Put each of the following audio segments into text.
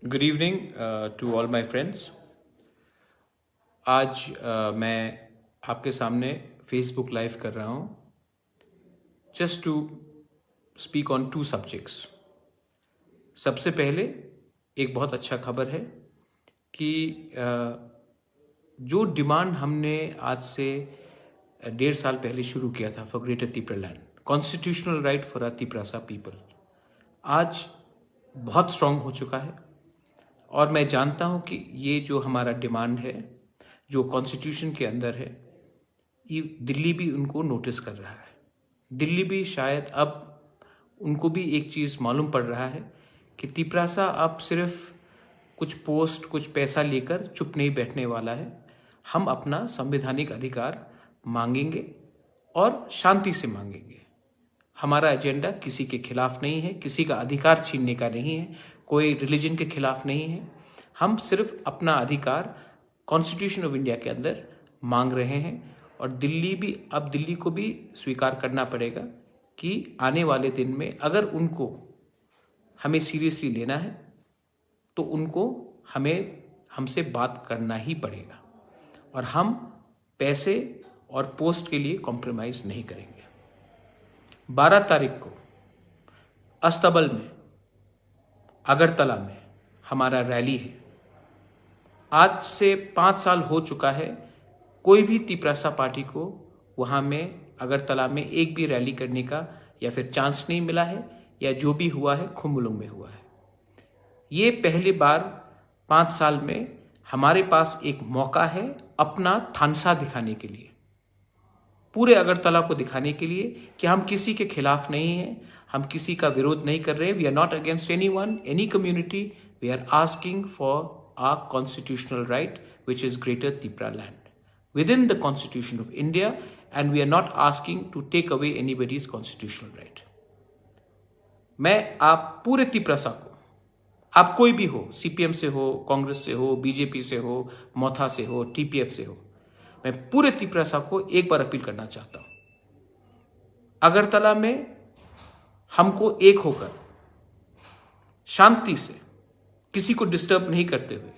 Good evening to all my friends. आज मैं आपके सामने फेसबुक लाइव कर रहा हूँ just to speak on two subjects. सबसे पहले एक बहुत अच्छा खबर है कि जो डिमांड हमने आज से 1.5 साल पहले शुरू किया था for greater Tipra land, constitutional right for a Tiprasa people, आज बहुत स्ट्रांग हो चुका है। और मैं जानता हूं कि ये जो हमारा डिमांड है, जो कॉन्स्टिट्यूशन के अंदर है, ये दिल्ली भी उनको नोटिस कर रहा है। दिल्ली भी शायद अब उनको भी एक चीज़ मालूम पड़ रहा है कि तिपरासा अब सिर्फ कुछ पोस्ट, कुछ पैसा लेकर चुप नहीं बैठने वाला है। हम अपना संवैधानिक अधिकार मांगेंगे और शांति से मांगेंगे। हमारा एजेंडा किसी के खिलाफ नहीं है, किसी का अधिकार छीनने का नहीं है, कोई रिलीजन के खिलाफ नहीं है। हम सिर्फ अपना अधिकार कॉन्स्टिट्यूशन ऑफ इंडिया के अंदर मांग रहे हैं। और दिल्ली को भी स्वीकार करना पड़ेगा कि आने वाले दिन में अगर उनको हमें सीरियसली लेना है तो उनको हमसे बात करना ही पड़ेगा, और हम पैसे और पोस्ट के लिए कॉम्प्रोमाइज़ नहीं करेंगे। 12 तारीख को अस्तबल में, अगरतला में हमारा रैली है। आज से 5 साल हो चुका है, कोई भी तिपरासा पार्टी को वहाँ में अगरतला में एक भी रैली करने का या फिर चांस नहीं मिला है, या जो भी हुआ है खुम्बुलुंग में हुआ है। ये पहली बार 5 साल में हमारे पास एक मौका है अपना थानसा दिखाने के लिए, पूरे अगरतला को दिखाने के लिए कि हम किसी के खिलाफ नहीं हैं, हम किसी का विरोध नहीं कर रहे। We are not against anyone, any community. We are asking for our constitutional right, which is Greater Tipra land within the Constitution of India, and we are not asking to take away anybody's constitutional right. मैं आप पूरे तिपरासा को, आप कोई भी हो, CPM से हो, कांग्रेस से हो, बीजेपी से हो, मोथा से हो, टीपीएफ से हो, मैं पूरे तिपरासा को एक बार अपील करना चाहता हूं। अगरतला में हमको एक होकर शांति से, किसी को डिस्टर्ब नहीं करते हुए,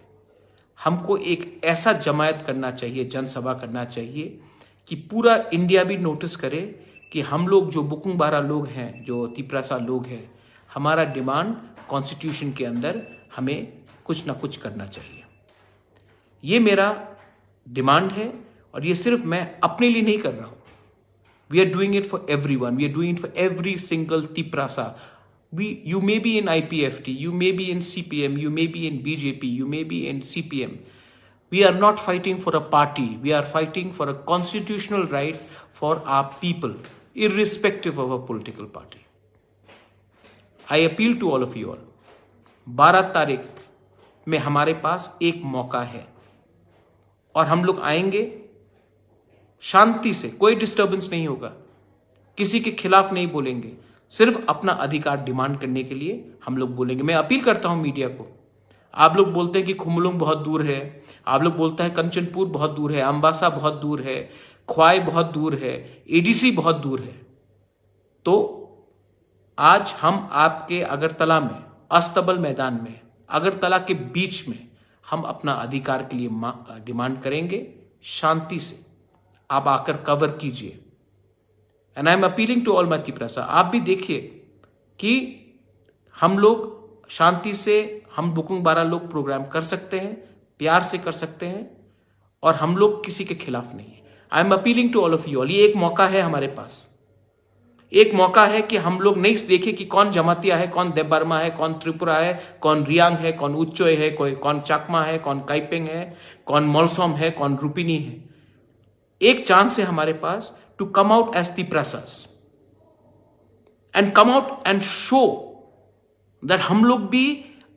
हमको एक ऐसा जमायत करना चाहिए, जनसभा करना चाहिए कि पूरा इंडिया भी नोटिस करे कि हम लोग जो बुकुंबारा लोग हैं, जो तिपरासा लोग हैं, हमारा डिमांड कॉन्स्टिट्यूशन के अंदर हमें कुछ ना कुछ करना चाहिए। ये मेरा डिमांड है, और ये सिर्फ मैं अपने लिए नहीं कर रहा हूं। We are doing it for everyone, we are doing it for every single Tiprasa. You may be in IPFT, you may be in CPM, you may be in BJP, you may be in CPM. We are not fighting for a party. We are fighting for a constitutional right for our people, irrespective of a political party. I appeal to all of you all. 12 तारीख में हमारे पास एक मौका है, और हम लोग आएंगे शांति से, कोई डिस्टर्बेंस नहीं होगा, किसी के खिलाफ नहीं बोलेंगे, सिर्फ अपना अधिकार डिमांड करने के लिए हम लोग बोलेंगे। मैं अपील करता हूं मीडिया को। आप लोग बोलते हैं कि खुम्बुलुंग बहुत दूर है, आप लोग बोलते हैं कंचनपुर बहुत दूर है, अंबासा बहुत दूर है, ख्वाई बहुत दूर है, एडीसी बहुत दूर है। तो आज हम आपके अगरतला में, अस्तबल मैदान में, अगरतला के बीच में हम अपना अधिकार के लिए डिमांड करेंगे। शांति से आप आकर कवर कीजिए। And I am appealing to all my Tiprasa, आप भी देखिए कि हम लोग शांति से, हम बुकुंबारा लोग प्रोग्राम कर सकते हैं, प्यार से कर सकते हैं, और हम लोग किसी के खिलाफ नहीं है। I am appealing to all of you all. ये एक मौका है हमारे पास, एक मौका है कि हम लोग नहीं देखे कि कौन जमातिया है, कौन देवबर्मा है, कौन त्रिपुरा है, कौन रियांग है, कौन उच्चोय है, कौन चाकमा है, कौन काइपेंग है, कौन मोलसोम है, कौन रूपिनी है। एक चांस है हमारे पास to come out as Tiprasas and come out and show that हम लोग भी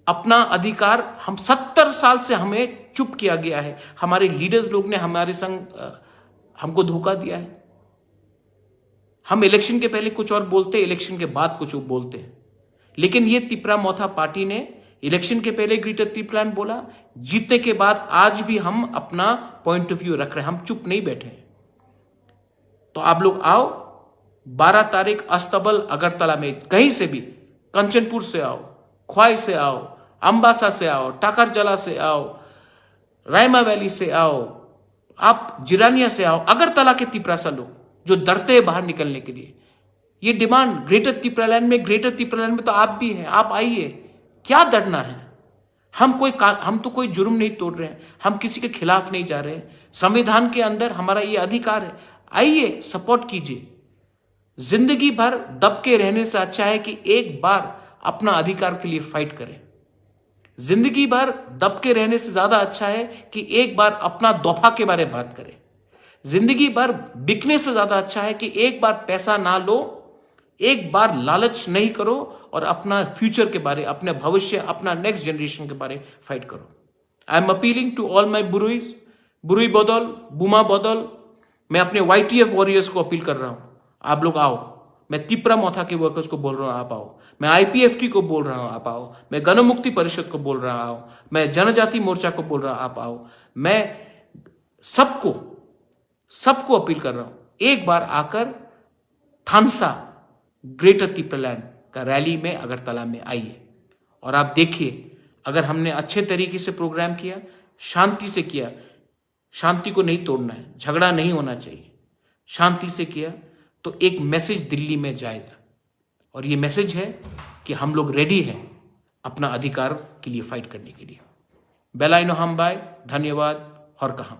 अपना अधिकार, हम 70 साल से हमें चुप किया गया है, हमारे लीडर्स लोग ने हमारे संग हमको धोखा दिया है। हम इलेक्शन के पहले कुछ और बोलते, इलेक्शन के बाद कुछ और बोलते हैं, लेकिन ये तिपरा मोथा पार्टी ने इलेक्शन के पहले ग्रेटर तिपरा बोला, जीतने के बाद आज भी हम अपना पॉइंट ऑफ व्यू रख रहे हैं, हम चुप नहीं बैठे हैं। तो आप लोग आओ, 12 तारीख अस्तबल अगरतला में, कहीं से भी, कंचनपुर से आओ, ख्वाई से आओ, अम्बासा से आओ, टाकरजला से आओ, रायमा वैली से आओ, आप जिरानिया से आओ, अगरतला के तिपरासा लोग जो डरते हैं बाहर निकलने के लिए, ये डिमांड ग्रेटर तिपरालैंड में, ग्रेटर तिपरालैंड में तो आप भी हैं, आप आइए, क्या डरना है? हम तो कोई जुर्म नहीं तोड़ रहे हैं, हम किसी के खिलाफ नहीं जा रहे हैं, संविधान के अंदर हमारा ये अधिकार है, आइए सपोर्ट कीजिए। जिंदगी भर दब के रहने से अच्छा है कि एक बार अपना अधिकार के लिए फाइट करें। जिंदगी भर दब के रहने से ज्यादा अच्छा है कि एक बार अपना दफा के बारे में बात करें। जिंदगी भर बिकने से ज्यादा अच्छा है कि एक बार पैसा ना लो, एक बार लालच नहीं करो और अपना फ्यूचर के बारे, अपने भविष्य, अपना नेक्स्ट जनरेशन के बारे फाइट करो। I am appealing to all my बुरुईज, बुरुई बदौल, बुमा बदौल, मैं अपने YTF वॉरियर्स को अपील कर रहा हूं, आप लोग आओ। मैं तिपरा मोथा के वर्कर्स को बोल रहा हूं, आप आओ। मैं IPFT को बोल रहा हूं, आप आओ। मैं गणमुक्ति परिषद को बोल रहा हूं, मैं जनजाति मोर्चा को बोल रहा हूं, आप आओ। मैं सबको अपील कर रहा हूं, एक बार आकर थानसा ग्रेटर तिपरालैंड का रैली में अगरतला में आइए और आप देखिए, अगर हमने अच्छे तरीके से प्रोग्राम किया, शांति से किया, शांति को नहीं तोड़ना है, झगड़ा नहीं होना चाहिए, शांति से किया तो एक मैसेज दिल्ली में जाएगा और ये मैसेज है कि हम लोग रेडी हैं अपना अधिकार के लिए फाइट करने के लिए। बेलाइनो हम बाय, धन्यवाद और कहा।